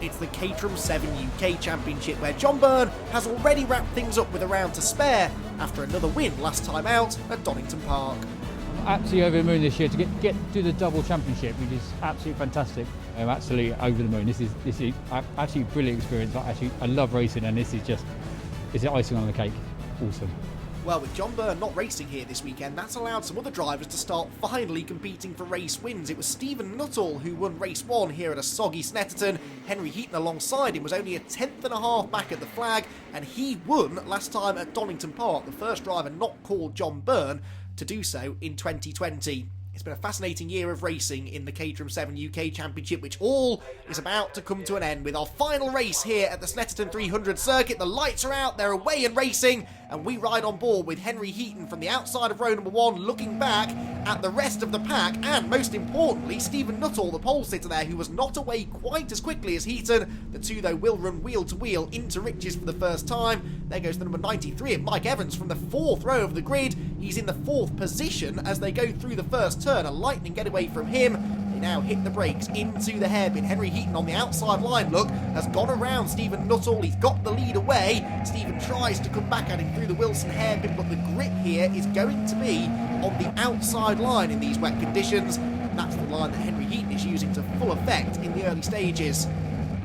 It's the Caterham 7 UK Championship, where John Byrne has already wrapped things up with a round to spare after another win last time out at Donington Park. I'm absolutely over the moon this year to get do the double championship, which is absolutely fantastic. I'm absolutely over the moon. This is actually a brilliant experience. I love racing, and this is just it's the icing on the cake. Awesome. Well, with John Byrne not racing here this weekend, that's allowed some other drivers to start finally competing for race wins. It was Stephen Nuttall who won race 1 here at a soggy Snetterton. Henry Heaton alongside him was only a tenth and a half back at the flag, and he won last time at Donington Park, the first driver not called John Byrne to do so in 2020. It's been a fascinating year of racing in the Caterham 7 UK Championship, which all is about to come to an end with our final race here at the Snetterton 300 circuit. The lights are out, they're away and racing, and we ride on board with Henry Heaton from the outside of row number 1, looking back at the rest of the pack, and most importantly, Stephen Nuttall, the pole sitter there, who was not away quite as quickly as Heaton. The two, though, will run wheel to wheel into riches for the first time. There goes the number 93 of Mike Evans from the 4th row of the grid. He's in the 4th position as they go through the first turn. A lightning getaway from him. They now hit the brakes into the hairpin. Henry Heaton on the outside line, look, has gone around Stephen Nuttall. He's got the lead away. Stephen tries to come back at him through the Wilson hairpin, but the grip here is going to be on the outside line in these wet conditions. And that's the line that Henry Heaton is using to full effect in the early stages.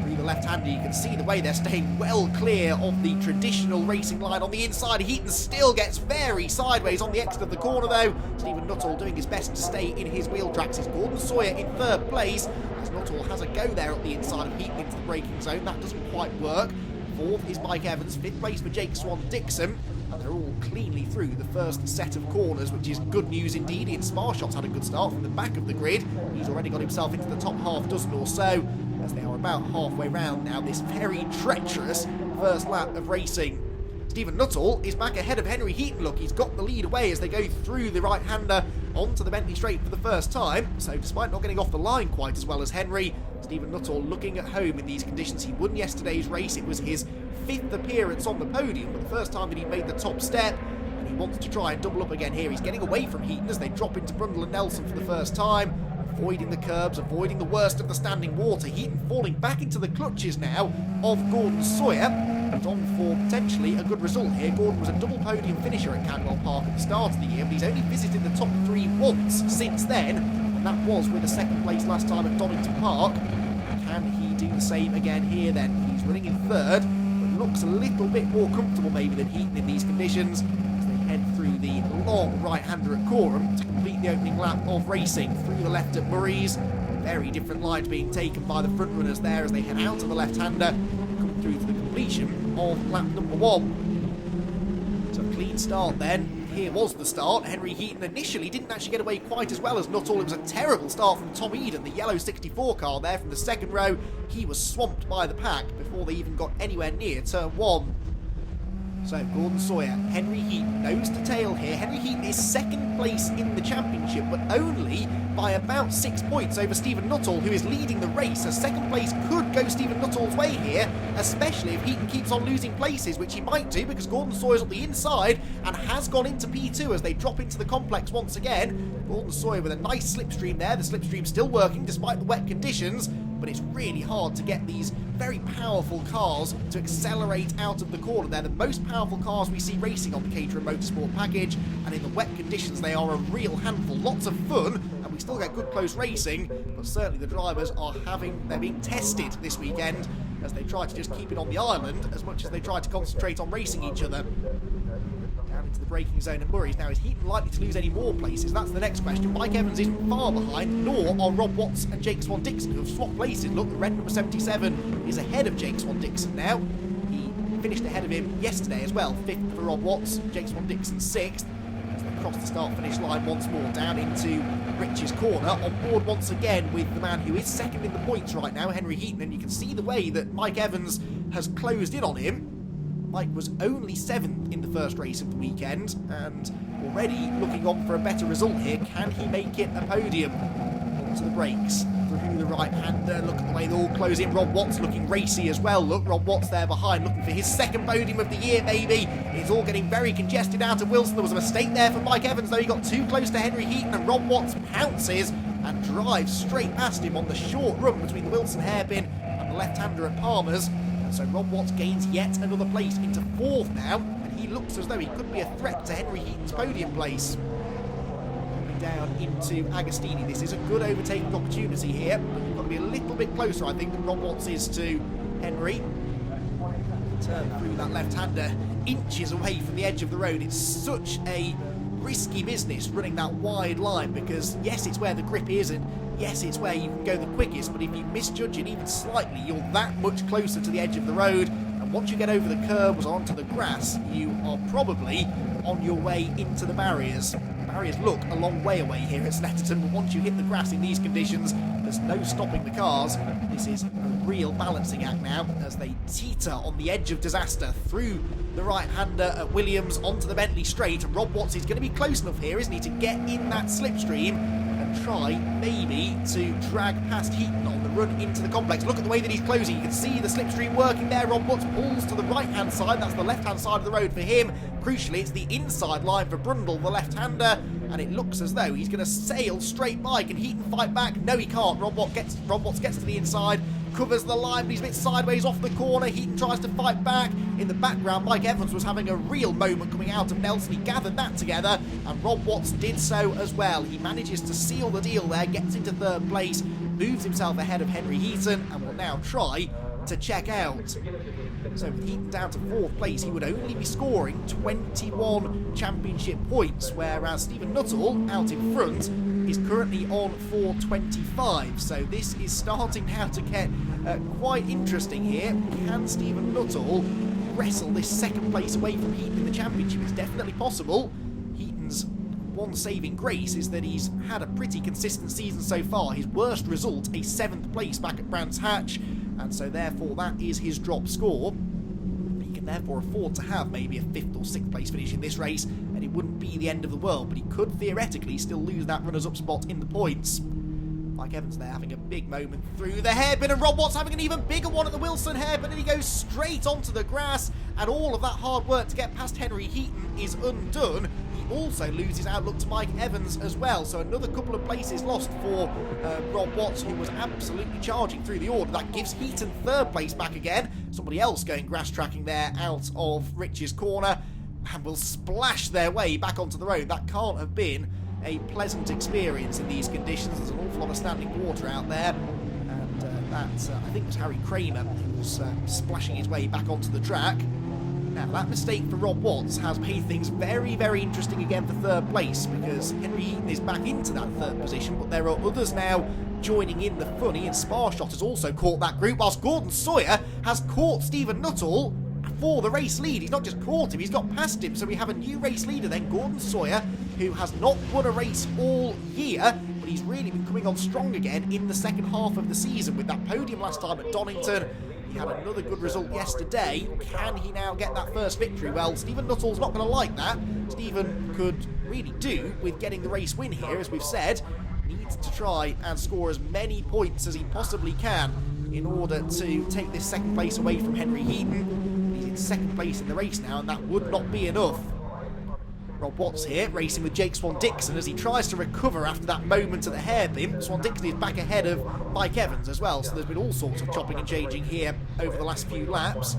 Through the left-hander, you can see the way they're staying well clear of the traditional racing line on the inside. Heaton still gets very sideways on the exit of the corner, though. Stephen Nuttall doing his best to stay in his wheel tracks. It's Gordon Sawyer in 3rd place, as Nuttall has a go there at the inside of Heaton into the braking zone. That doesn't quite work. 4th is Mike Evans, 5th place for Jake Swan-Dixon, and they're all cleanly through the first set of corners, which is good news indeed. Ian Sparshot's had a good start from the back of the grid. He's already got himself into the top half dozen or so, as they are about halfway round now this very treacherous first lap of racing. Stephen Nuttall is back ahead of Henry Heaton. Look, he's got the lead away as they go through the right-hander onto the Bentley Straight for the first time. So despite not getting off the line quite as well as Henry, Stephen Nuttall looking at home in these conditions. He won yesterday's race. It was his 5th appearance on the podium, but the first time that he made the top step. And he wants to try and double up again here. He's getting away from Heaton as they drop into Brundle and Nelson for the first time. Avoiding the curbs, avoiding the worst of the standing water. Heaton falling back into the clutches now of Gordon Sawyer, and on for potentially a good result here. Gordon was a double podium finisher at Cadwell Park at the start of the year, but he's only visited the top 3 once since then, and that was with a 2nd place last time at Donington Park. Can he do the same again here then? He's running in 3rd, but looks a little bit more comfortable maybe than Heaton in these conditions, as they head through the long right-hander at Coreham to complete the opening lap of racing. Through the left at Murray's, very different lines being taken by the front runners there as they head out to the left-hander, come through to the completion of lap number 1. So a clean start then. Here was the start. Henry Heaton initially didn't actually get away quite as well as Nuttall. It was a terrible start from Tom Eden, the yellow 64 car there from the 2nd row. He was swamped by the pack before they even got anywhere near turn 1. So Gordon Sawyer, Henry Heaton, nose to tail here. Henry Heaton is 2nd place in the championship, but only by about 6 points over Stephen Nuttall, who is leading the race. So 2nd place could go Stephen Nuttall's way here, especially if Heaton keeps on losing places, which he might do because Gordon Sawyer's on the inside and has gone into P2 as they drop into the complex once again. Gordon Sawyer with a nice slipstream there. The slipstream's still working despite the wet conditions, but it's really hard to get these very powerful cars to accelerate out of the corner. They're the most powerful cars we see racing on the Caterham Motorsport package, and in the wet conditions they are a real handful. Lots of fun, and we still get good close racing, but certainly the drivers they're being tested this weekend as they try to just keep it on the island as much as they try to concentrate on racing each other. Down into the braking zone of Murray's. Now, is Heaton likely to lose any more places? That's the next question. Mike Evans isn't far behind, nor are Rob Watts and Jake Swan-Dixon, who have swapped places. Look, the red number 77 is ahead of Jake Swan-Dixon now. He finished ahead of him yesterday as well. 5th for Rob Watts, Jake Swan-Dixon 6th. As they cross the start-finish line once more, down into Rich's corner. On board once again with the man who is 2nd in the points right now, Henry Heaton, and you can see the way that Mike Evans has closed in on him. Mike was only 7th in the first race of the weekend, and already looking on for a better result here. Can he make it a podium? Onto the brakes, through the right-hander. Look at the way they all close in. Rob Watts looking racy as well. Look, Rob Watts there behind, looking for his 2nd podium of the year, maybe. It's all getting very congested out of Wilson. There was a mistake there for Mike Evans, though. He got too close to Henry Heaton, and Rob Watts pounces and drives straight past him on the short run between the Wilson hairpin and and the left-hander at Palmer's. And so Rob Watts gains yet another place into 4th now, and he looks as though he could be a threat to Henry Heaton's podium place. Coming down into Agostini, this is a good overtaking opportunity here, but we've got to be a little bit closer, I think, than Rob Watts is to Henry. Turn through that left-hander, inches away from the edge of the road. It's such a risky business running that wide line, because yes, it's where the grip is, and yes, it's where you can go the quickest, but if you misjudge it even slightly, you're that much closer to the edge of the road, and once you get over the curbs or onto the grass, you are probably on your way into the barriers. Barriers look a long way away here at Snetterton, but once you hit the grass in these conditions, there's no stopping the cars. This is a real balancing act now as they teeter on the edge of disaster through the right-hander at Williams onto the Bentley straight, and Rob Watts is going to be close enough here, isn't he, to get in that slipstream and try maybe to drag past Heaton on the run into the complex. Look at the way that he's closing. You can see the slipstream working there. Rob Watts pulls to the right-hand side. That's the left-hand side of the road for him. Crucially, it's the inside line for Brundle, the left-hander, and it looks as though he's going to sail straight by. Can Heaton fight back? No, he can't. Rob Watts gets to the inside, covers the line, but he's a bit sideways off the corner. Heaton tries to fight back. In the background, Mike Evans was having a real moment coming out of Nelson. He gathered that together, and Rob Watts did so as well. He manages to seal the deal there, gets into 3rd place, moves himself ahead of Henry Heaton, and will now try to check out. So with Heaton down to 4th place, he would only be scoring 21 championship points, whereas Stephen Nuttall, out in front, is currently on 425. So this is starting now to get quite interesting here. Can Stephen Nuttall wrestle this 2nd place away from Heaton in the championship? It's definitely possible. Heaton's one saving grace is that he's had a pretty consistent season so far. His worst result, a 7th place back at Brands Hatch, and so therefore that is his drop score. He can therefore afford to have maybe a 5th or 6th place finish in this race, and it wouldn't be the end of the world, but he could theoretically still lose that runners-up spot in the points. Mike Evans there having a big moment through the hairpin, and Rob Watts having an even bigger one at the Wilson hairpin, and he goes straight onto the grass, and all of that hard work to get past Henry Heaton is undone. He also loses outlook to Mike Evans as well, so another couple of places lost for Rob Watts, who was absolutely charging through the order. That gives Heaton 3rd place back again. Somebody else going grass tracking there out of Rich's corner, and will splash their way back onto the road. That can't have been a pleasant experience in these conditions. There's an awful lot of standing water out there, and that I think was Harry Kramer who was splashing his way back onto the track. Now that mistake for Rob Watts has made things very, very interesting again for 3rd place, because Henry Heaton is back into that 3rd position, but there are others now joining in the funny, and Sparshot has also caught that group, whilst Gordon Sawyer has caught Stephen Nuttall for the race lead. He's not just caught him, he's got past him, so we have a new race leader then, Gordon Sawyer, who has not won a race all year, but he's really been coming on strong again in the 2nd half of the season with that podium last time at Donington. He had another good result yesterday. Can he now get that first victory? Well, Stephen Nuttall's not going to like that. Stephen could really do with getting the race win here, as we've said. Needs to try and score as many points as he possibly can in order to take this 2nd place away from Henry Heaton. He's in 2nd place in the race now, and that would not be enough. Rob Watts here, racing with Jake Swan-Dixon as he tries to recover after that moment at the hairpin. Swan-Dixon is back ahead of Mike Evans as well, so there's been all sorts of chopping and changing here over the last few laps.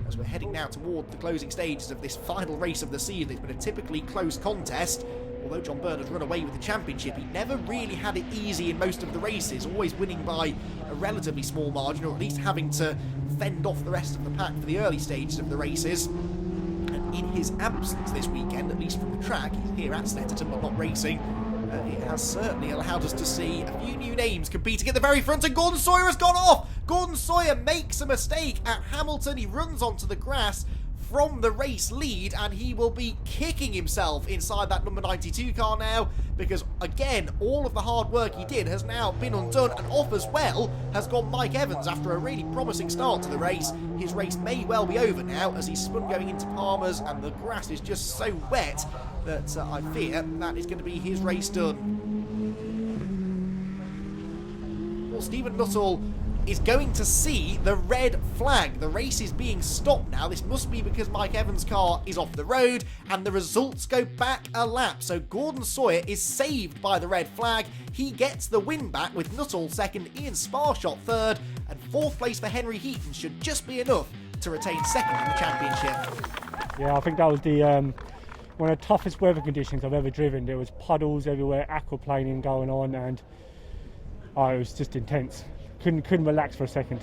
As we're heading now toward the closing stages of this final race of the season, it's been a typically close contest. Although John Byrne has run away with the championship, he never really had it easy in most of the races, always winning by a relatively small margin, or at least having to fend off the rest of the pack for the early stages of the races. In his absence this weekend, at least from the track, he's here at Snetterton but not racing. It has certainly allowed us to see a few new names competing at the very front, and Gordon Sawyer has gone off! Gordon Sawyer makes a mistake at Hamilton. He runs onto the grass from the race lead, and he will be kicking himself inside that number 92 car now, because again, all of the hard work he did has now been undone, and off as well has gone Mike Evans after a really promising start to the race. His race may well be over now as he's spun going into Palmer's, and the grass is just so wet that I fear that is going to be his race done. Well, Stephen Nuttall is going to see the red flag. The race is being stopped now. This must be because Mike Evans' car is off the road, and the results go back a lap. So Gordon Sawyer is saved by the red flag. He gets the win back with Nuttall second, Ian Sparshot third, and fourth place for Henry Heaton should just be enough to retain second in the championship. Yeah, I think that was the one of the toughest weather conditions I've ever driven. There was puddles everywhere, aquaplaning going on, and it was just intense. Couldn't relax for a second.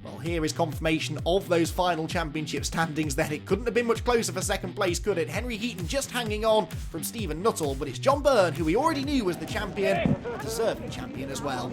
Well, here is confirmation of those final championship standings then. It couldn't have been much closer for second place, could it? Henry Heaton just hanging on from Stephen Nuttall, but it's John Byrne, who we already knew was the champion, a deserving champion as well.